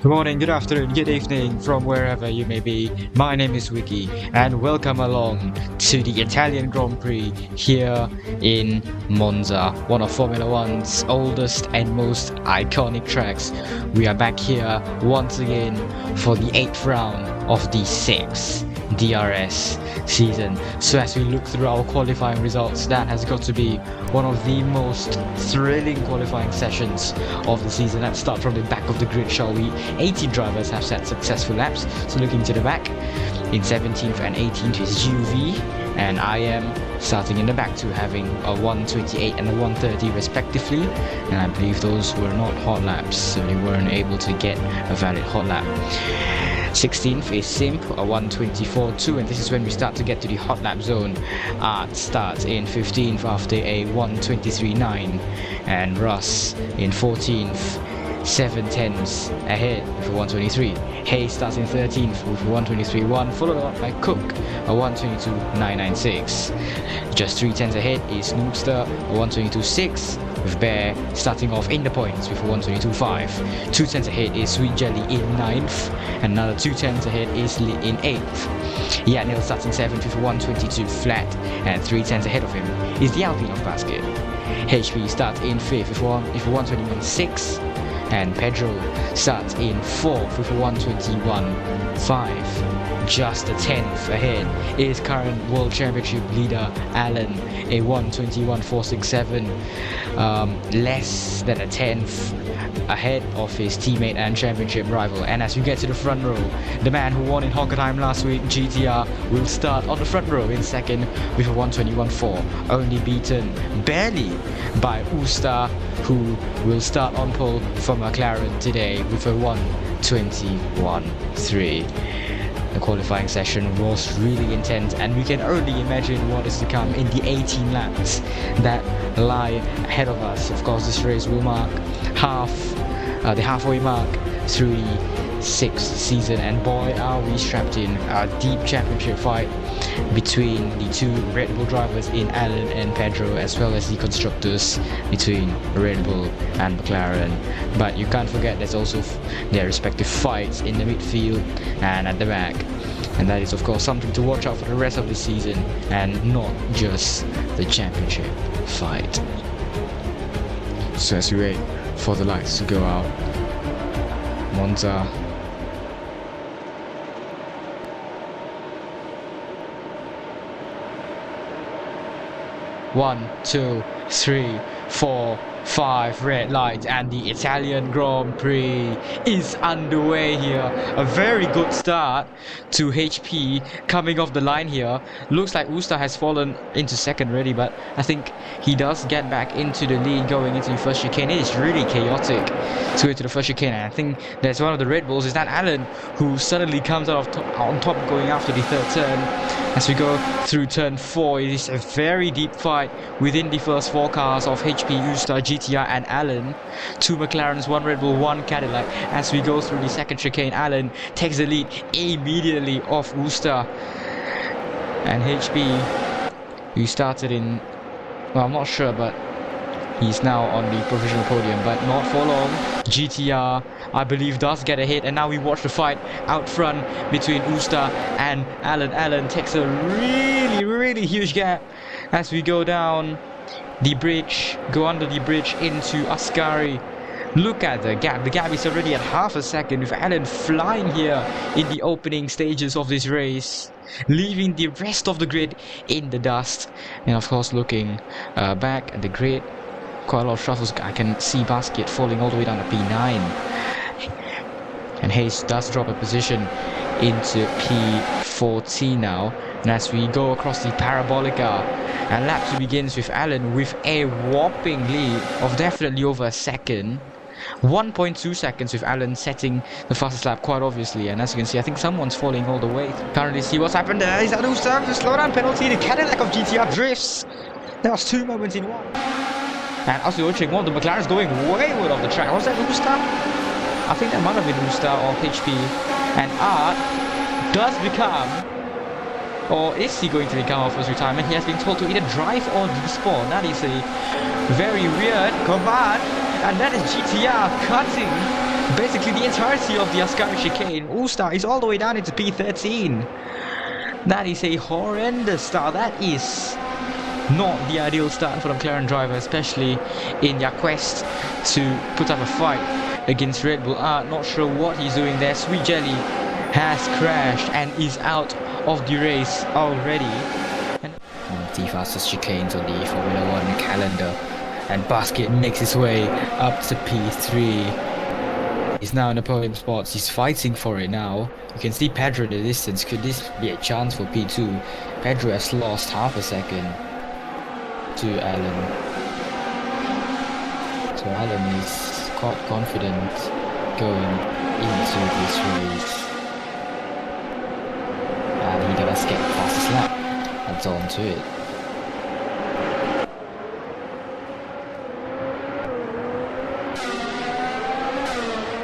Good morning, good afternoon, good evening from wherever you may be. My name is Wiki and welcome along to the Italian Grand Prix here in Monza, one of Formula One's oldest and most iconic tracks. We are back here once again for the 8th round of the 6th DRS season. So as we look through our qualifying results, that has got to be one of the most thrilling qualifying sessions of the season. Let's start from the back of the grid, shall we? 18 drivers have set successful laps. So looking to the back, in 17th and 18th is UV, and I am starting in the back too, having a 128 and a 130 respectively. And I believe those were not hot laps, so they weren't able to get a valid hot lap. 16th is Simp, a 124.2, and this is when we start to get to the hot lap zone. Art starts in 15th after a 123.9, and Russ in 14th, 7/10ths ahead with a 123. Hayes starts in 13th with a 123.1, followed up by Cook, a 122.996. Just 3/10ths ahead is Noobster, a 122.6, with Bear starting off in the points with a 122.5. 2/10ths ahead is Sweet Jelly in 9th, and another 2/10ths ahead is Lit in 8th. Yatnil starts in 7th with a 122 flat, and 3/10ths ahead of him is the Alpine of Basket. HP starts in 5th with a 121.6, and Pedro starts in 4th with a 121.5. Just a 10th ahead is current World Championship leader Alan, a 121.467, less than a 10th ahead of his teammate and championship rival. And as we get to the front row, the man who won in Hockenheim last week, GTR, will start on the front row in second with a 121.4, only beaten barely by Usta, who will start on pole for McLaren today with a 121.3. The qualifying session was really intense, and we can only imagine what is to come in the 18 laps that lie ahead of us. Of course, this race will mark the halfway mark through the 6th season, and boy are we strapped in. A deep championship fight between the two Red Bull drivers in Alan and Pedro, as well as the constructors between Red Bull and McLaren. But you can't forget there's also their respective fights in the midfield and at the back, and that is of course something to watch out for the rest of the season, and not just the championship fight. So as we wait for the lights to go out, Monza. One, two, three, 4, 5 red lights, and the Italian Grand Prix is underway here. A very good start to HP coming off the line here. Looks like Usta has fallen into second already, but I think he does get back into the lead going into the first chicane. It is really chaotic to go to the first chicane, and I think that's one of the Red Bulls is that Alan, who suddenly comes out on top going after the third turn. As we go through turn 4, it is a very deep fight within the first 4 cars of HP, Usta, GTR and Alan. 2 McLarens, 1 Red Bull, 1 Cadillac. As we go through the second chicane, Alan takes the lead immediately off Usta. And HP, who started in, well, I'm not sure, but he's now on the provisional podium, but not for long. GTR, I believe, does get a hit, and now we watch the fight out front between Usta and Alan. Alan takes a really huge gap as we go down the bridge, go under the bridge into Ascari. Look at the gap. The gap is already at half a second, with Alan flying here in the opening stages of this race, leaving the rest of the grid in the dust. And of course, looking back at the grid, quite a lot of shuffles. I can see Basket falling all the way down to P9, and Hayes does drop a position into P14 now. And as we go across the Parabolica, and lap 2 begins with Alan with a whopping lead of definitely over a second. 1.2 seconds with Alan setting the fastest lap quite obviously, and as you can see, I think someone's falling all the way. Currently see what's happened there. Is that Usta? The slowdown penalty, the Cadillac of GTR drifts. There was 2 moments in one. And as we were watching, one of the McLaren's going wayward off the track. Was that Usta? I think that might have been Usta or HP. And Art does become, or is he going to become off his retirement? He has been told to either drive or despawn. That is a very weird command, and that is GTR cutting basically the entirety of the Ascari chicane. Usta is all the way down into P13. That is a horrendous start. That is not the ideal start for the McLaren driver, especially in their quest to put up a fight against Red Bull. Not sure what he's doing there. Sweet Jelly has crashed and is out of the race already. And the fastest chicanes on the Formula 1 calendar. And Basket makes his way up to P3. He's now in the podium spots. He's fighting for it now. You can see Pedro in the distance. Could this be a chance for P2? Pedro has lost half a second to Alan. So Alan is quite confident going into this race. And he does get the fastest lap. That's on to it.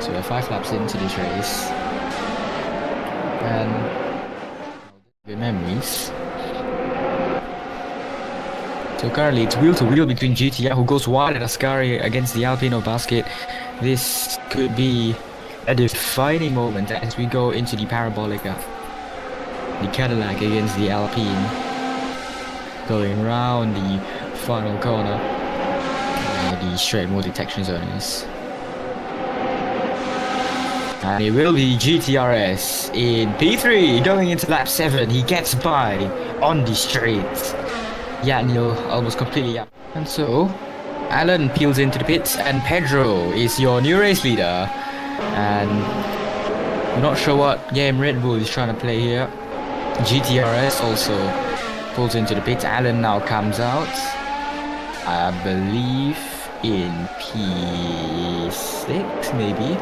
So we're 5 laps into this race. And good memories. So currently it's wheel to wheel between GTR, who goes wide at Ascari against the Alpino Basket. This could be a defining moment as we go into the Parabolica. The Cadillac against the Alpine. Going round the final corner. Where the straight mode detection zone is. And it will be GTRS in P3 going into lap 7. He gets by on the straight. Yeah, Neil almost completely up. And so, Alan peels into the pits and Pedro is your new race leader. And I'm not sure what game Red Bull is trying to play here. GTRS also pulls into the pits. Alan now comes out, I believe in P6 maybe.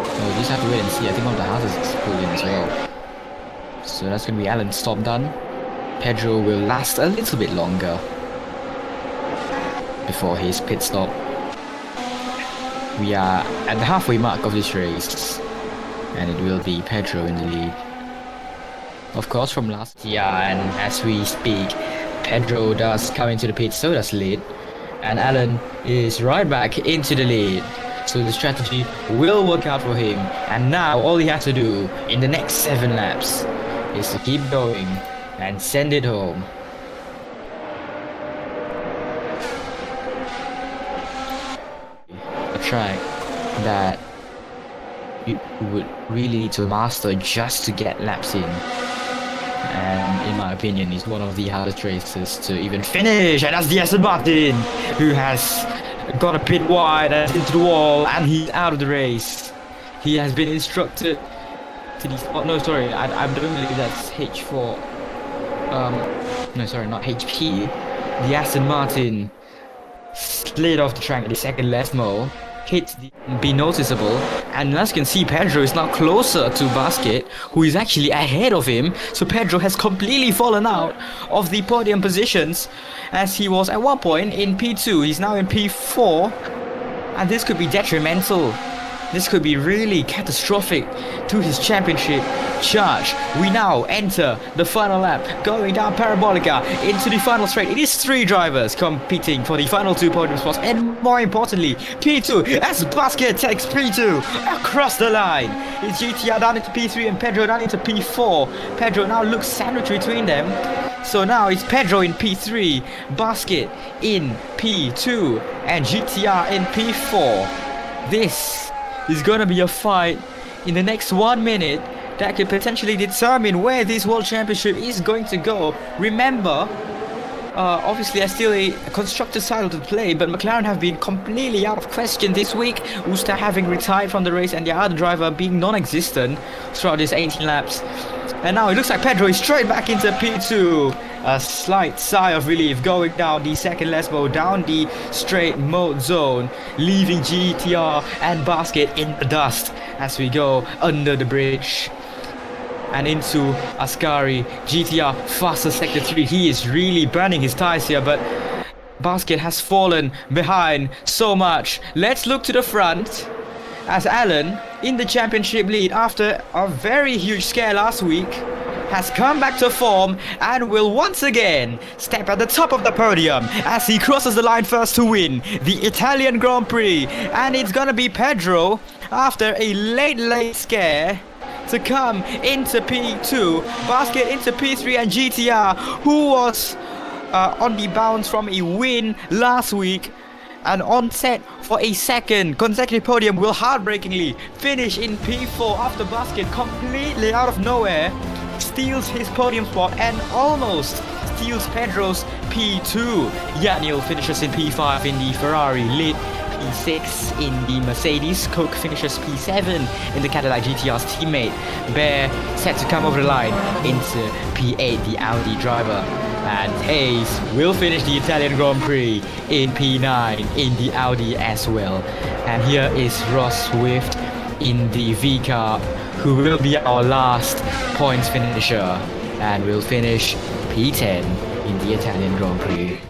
No, we just have to wait and see. I think one of the houses is pulled in as well. So that's going to be Alan's stop done. Pedro will last a little bit longer before his pit stop. We are at the halfway mark of this race, and it will be Pedro in the lead. Of course, from last year, and as we speak, Pedro does come into the pit, so does lead, and Alan is right back into the lead. So the strategy will work out for him, and now all he has to do in the next 7 laps is to keep going and send it home. A track that you would really need to master just to get laps in, and in my opinion is one of the hardest races to even finish, and that's the Aston Martin, who has got a pit wide and into the wall, and he's out of the race. He has been instructed to the... Oh, no, sorry, I don't believe that's H4. No, sorry, not HP. The Aston Martin slid off the track at the second left mo, hit the be noticeable, and as you can see, Pedro is now closer to Basket, who is actually ahead of him. So Pedro has completely fallen out of the podium positions, as he was at one point in P2. He's now in P4, and this could be detrimental. This could be really catastrophic to his championship charge. We now enter the final lap, going down Parabolica into the final straight. It is 3 drivers competing for the final 2 podium spots, and more importantly, P2 as Basket takes P2 across the line. It's GTR down into P3 and Pedro down into P4. Pedro now looks sandwiched between them. So now it's Pedro in P3, Basket in P2, and GTR in P4. This is gonna be a fight in the next 1 minute that could potentially determine where this World Championship is going to go. Remember, obviously there's still a constructors title to play, but McLaren have been completely out of question this week. Usta having retired from the race and the other driver being non-existent throughout this 18 laps. And now it looks like Pedro is straight back into P2. A slight sigh of relief going down the second left mode, down the straight mode zone, leaving GTR and Basket in the dust as we go under the bridge and into Ascari. GTR faster sector 3. He is really burning his tires here, but Basket has fallen behind so much. Let's look to the front as Alan, in the championship lead after a very huge scare last week, has come back to form and will once again step at the top of the podium as he crosses the line first to win the Italian Grand Prix. And it's gonna be Pedro after a late scare to come into P2, Basket into P3, and GTR, who was on the bounce from a win last week and on set for a second consecutive podium, will heartbreakingly finish in P4 after Basket completely out of nowhere steals his podium spot and almost steals Pedro's P2. Yaniel finishes in P5 in the Ferrari, Lid P6 in the Mercedes, Coke finishes P7 in the Cadillac GTR's teammate, Bear set to come over the line into P8, the Audi driver, and Hayes will finish the Italian Grand Prix in P9 in the Audi as well. And here is Ross Swift in the V car, who will be our last points finisher and will finish P10 in the Italian Grand Prix.